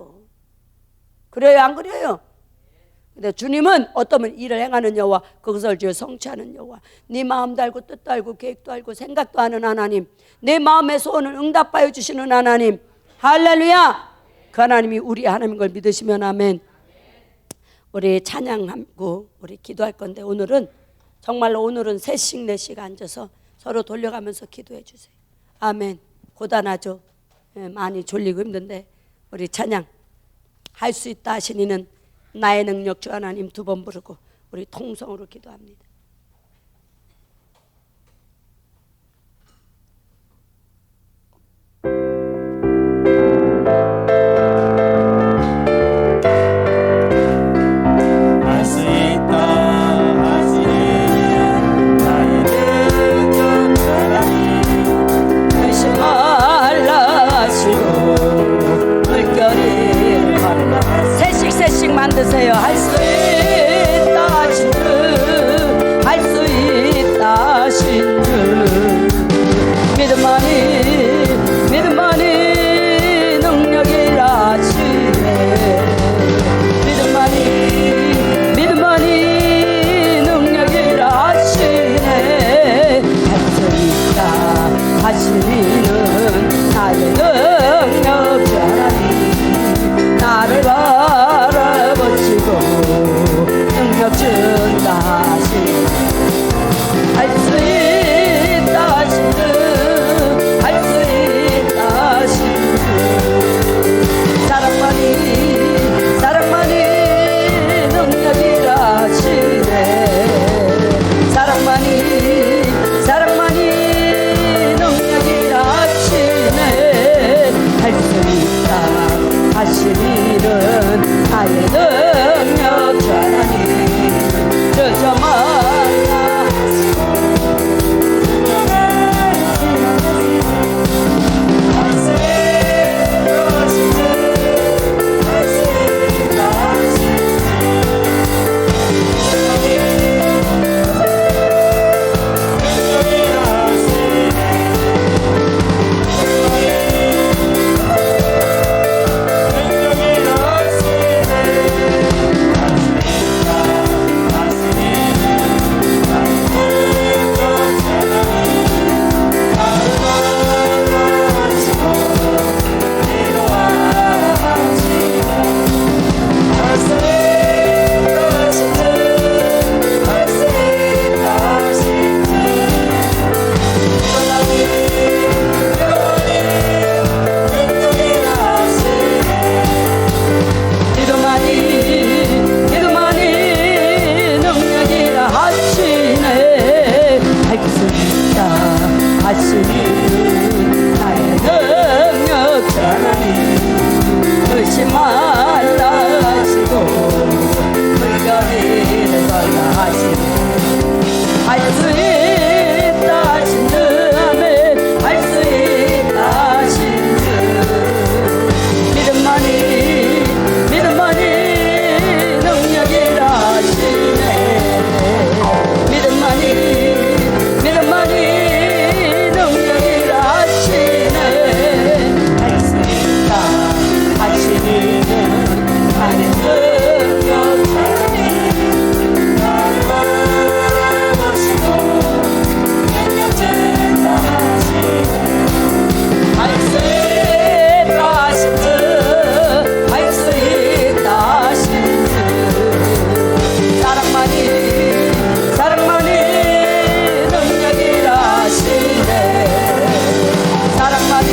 그래요 안 그래요? 근데 주님은 어떠면 일을 행하는 여호와 그것을 지어 성취하는 여호와 네 마음도 알고 뜻도 알고 계획도 알고 생각도 하는 하나님 내 마음의 소원을 응답하여 주시는 하나님 할렐루야. 그 하나님이 우리 하나님인 걸 믿으시면 아멘. 우리 찬양하고 우리 기도할 건데 오늘은 정말로 오늘은 3씩 4씩 앉아서 서로 돌려가면서 기도해 주세요. 아멘. 고단하죠. 많이 졸리고 힘든데 우리 찬양 할 수 있다 하신 이는 나의 능력 주 하나님 2번 부르고 우리 통성으로 기도합니다. 할 수 있다 하시는 나의 하시는 나의 능력 하나님 의심 말라 하시고 물결이를 달라 하시고 할 수 있다 하신 듯 아멘 할 수 있다 하신 듯 믿음만이 능력이라 하시네 믿음만이 능력이라 하시네 할 수 있다 하시는 나의 능력 하나님 나를 바라보시고 능력된다 하시네 할 수 있다 하신 듯 할 수 있다 하신 듯 사랑만이 능력이라 하시네 사랑만이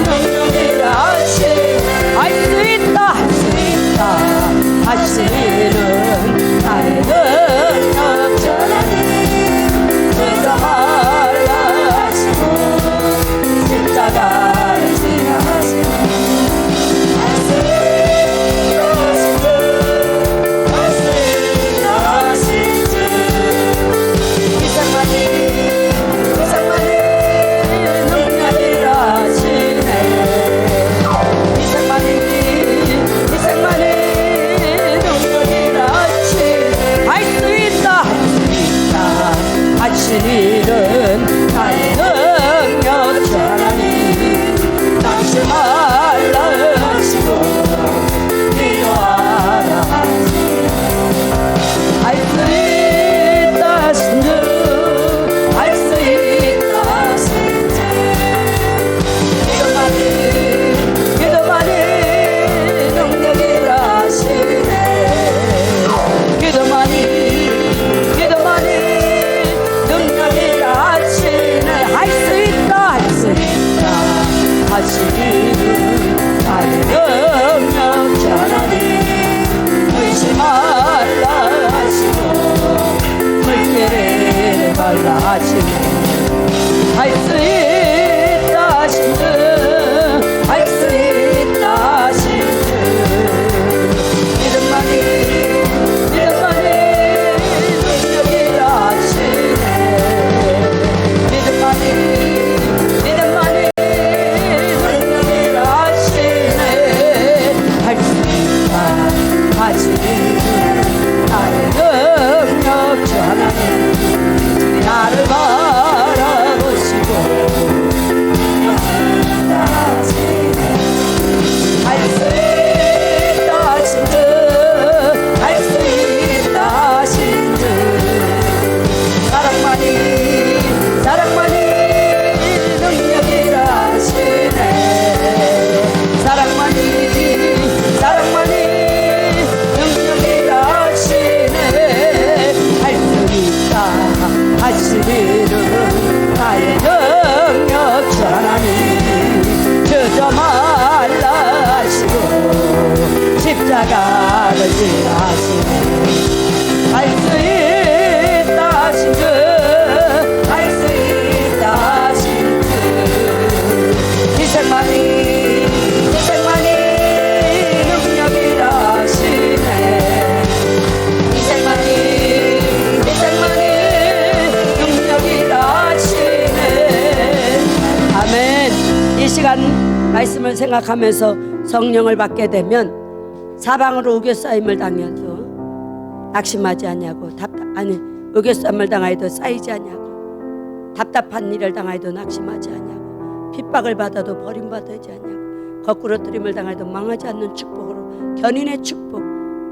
능력이라 하시네 할 수 있다 하시는 나의 능력 전하니 믿어 말라 하시고 십자가를 지나 하시네 할 수 있다 하신 듯 할 수 있다 하신 듯 이상만이 능력이라 하시네 이상만이 능력이라 하시네 할 수 있다 하시는 나의 능력 하나님 당신 말라 하시고 기도하라 하시네 할 수 있다 하신 듯 할 수 있다 하신 듯 믿음만이 능력이라 하시네 믿음만이 능력이라 하시네 할 수 있다 하시는 나의 능력 하나님 의심 말라 하시고 물결을 말라 하시네 할 수 있다 하신 듯 할 수 있다 하신 듯 믿음만이 능력이라 하시네 믿음만이 능력이라 하시네 할 수 있다 하시는 나의 능력 주 하나님 나를 바라보시고 할 수 있다 하신 듯 할 수 있다 하신 듯 사랑만이 능력이라 하시네 사랑만이 능력이라 하시네 할 수 있다 하시는 나의 능력 주 하나님 저저 말라 하시고 십자가를 지나 하시네 할 수 있다 하신 듯 할 수 있다 하신 듯 이생만이 능력이라 하시네 이생만이 능력이라 하시네 아멘 이 시간 말씀을 생각하면서 성령을 받게 되면 사방으로 우겨싸임을 당해도 낙심하지 않냐고 우겨싸임을 당하여도 쌓이지 않냐고 답답한 일을 당하여도 낙심하지 않냐고 핍박을 받아도 버림받지 않냐고 거꾸로 뜨림을 당하여도 망하지 않는 축복으로 견인의 축복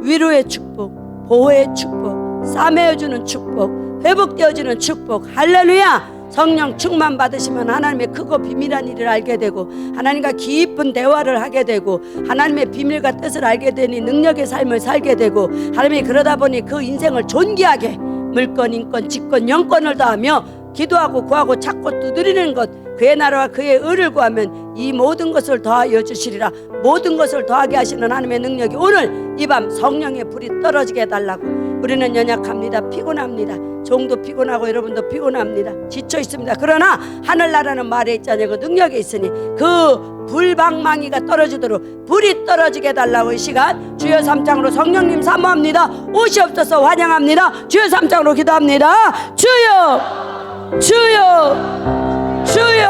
위로의 축복 보호의 축복 싸매어주는 축복 회복되어지는 축복 할렐루야 성령 충만 받으시면 하나님의 크고 비밀한 일을 알게 되고 하나님과 깊은 대화를 하게 되고 하나님의 비밀과 뜻을 알게 되니 능력의 삶을 살게 되고 하나님이 그러다 보니 그 인생을 존귀하게 물권, 인권, 직권, 영권을 다하며 기도하고 구하고 찾고 두드리는 것 그의 나라와 그의 의를 구하면 이 모든 것을 더하여 주시리라. 모든 것을 더하게 하시는 하나님의 능력이 오늘 이 밤 성령의 불이 떨어지게 해달라고. 우리는 연약합니다. 피곤합니다. 종도 피곤하고 여러분도 피곤합니다. 지쳐 있습니다. 그러나 하늘나라는 말에 있잖아요. 그 능력이 있으니 그 불방망이가 떨어지도록 불이 떨어지게 해달라고 이 시간 주여 3장으로 성령님 사모합니다. 오시옵소서 환영합니다. 주여 3장으로 기도합니다. 주여 주여 주여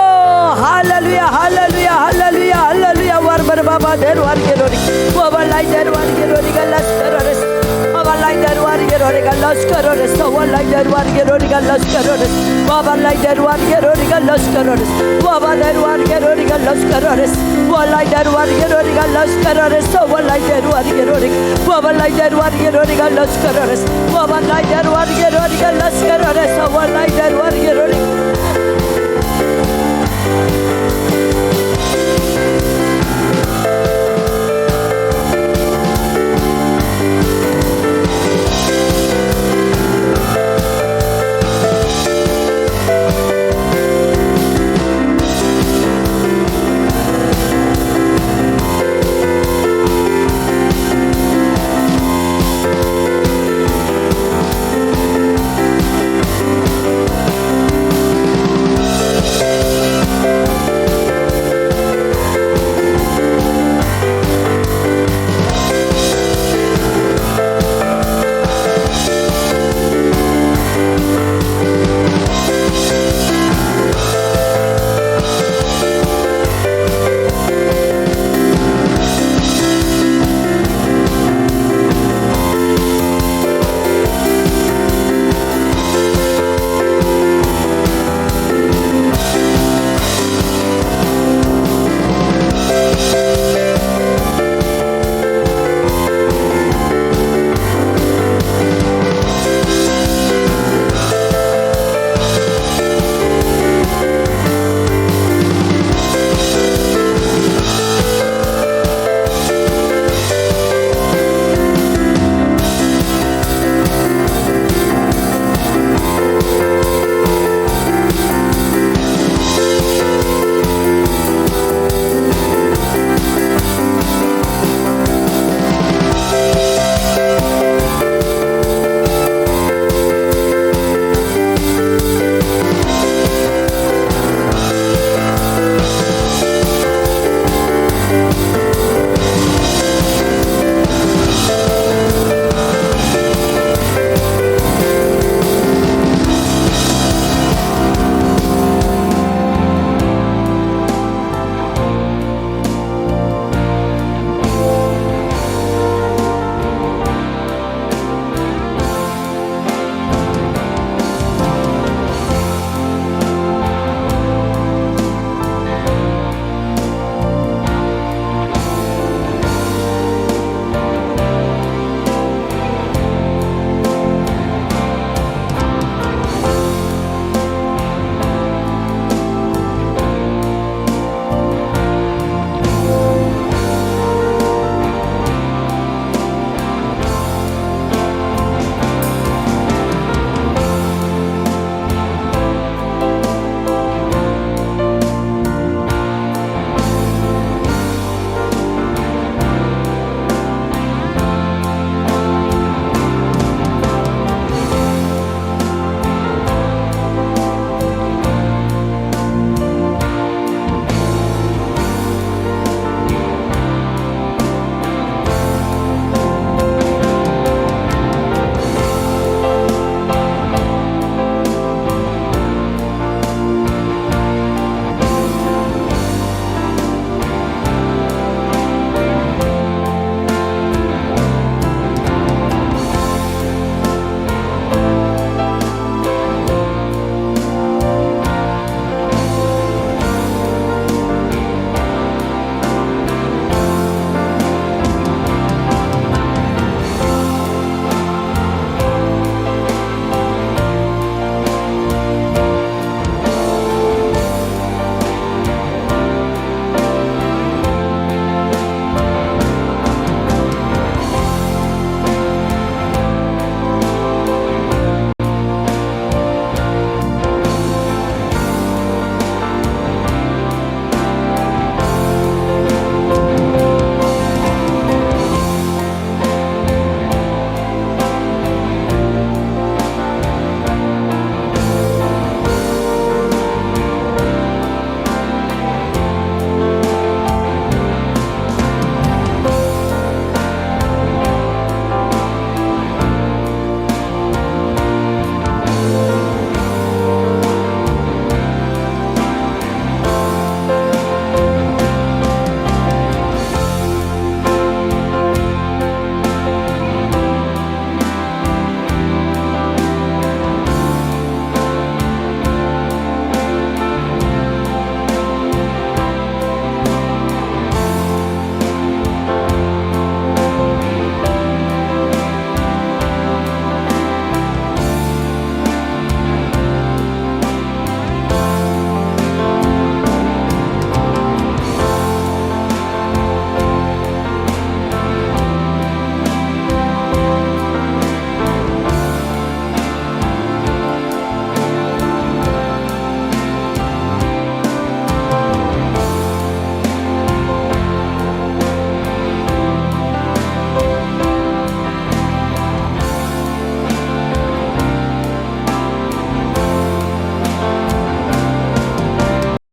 할렐루야 할렐루야 할렐루야 할렐루야 와르바르바바 데르와르게로리 와발라이 데르와르게로리가 라스테로레스 와발라이 데르와르게로리가 라스테로레스 와발라이 데르와르게로리가 라스테로레스 와발라이 데르와르게로리가 라스테로레스 와발데르와르게로리가 라스테로레스 와발라이 데르와르게로리가 라스테로레스 와발라이 데르와르게로리 와발라이 데르와르게로리가 라스테로레스 와발라이 데르와르게로리가